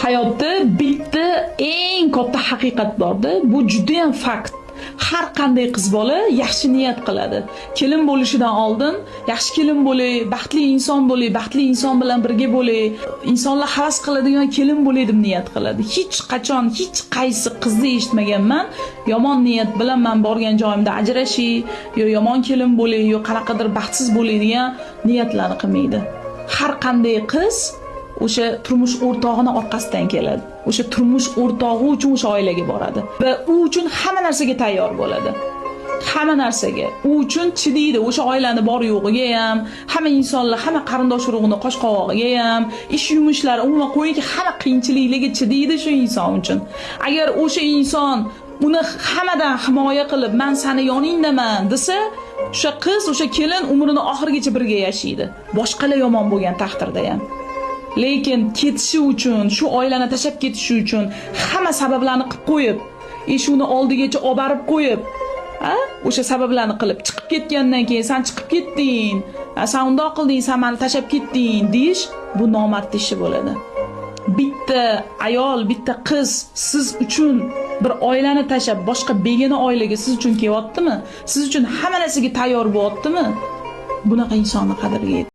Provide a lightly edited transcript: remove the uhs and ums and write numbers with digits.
Hayotda bitta eng katta haqiqat borda. Bu juda ham fakt. Har qanday qiz bola yaxshi niyat qiladi. Kelin bo'lishidan oldin yaxshi kelin bo'lay, baxtli inson bilan birga bo'lay, insonlar havas qiladigan kelin bo'lay deb niyat qiladi. Hech qachon hech qaysi qizni eshitmaganman, yomon niyat bilan men borgan joyimda ajrashiy, yo yomon kelin bo'lay, yo qanaqadir baxtsiz bo'lay degan niyatlarni qilmaydi. Har qanday qiz o'sha turmush o'rtog'ini orqasidan keladi. O'sha turmush o'rtog'i uchun o'sha oilaga boradi va u uchun hamma narsaga tayyor bo'ladi. Hamma narsaga. U uchun chidaydi. O'sha oilani bor yo'g'iga ham, hamma insonlar, hamma qarindosh urug'ini qosh-qovog'iga ham, ish yumushlari, umuman qo'yingki hamma qiyinchiliklarga chidaydi shu inson uchun. Agar o'sha inson uni hammadan himoya qilib, "Men seni yoningdaman" desa, o'sha qiz, o'sha kelin umrini oxirigacha birga yashaydi. Boshqalar yomon bo'lgan taqdirda ham. Lekin ketishi uchun, shu oilani tashab ketishi uchun hamma sabablarni qilib qo'yib, eshikni oldigacha olib borib qo'yib, o'sha sabablarni qilib chiqib ketgandan keyin sen chiqib ketding, sen undoq qilding, sen meni tashab ketding deyish, bu nomard ishi bo'ladi. Bitta ayol, bitta qiz siz uchun bir oilani tashab boshqa begona oilaga siz uchun kelyaptimi? Siz uchun hamma narsaga tayyor bo'lyaptimi? Bunaqa insonni qadriga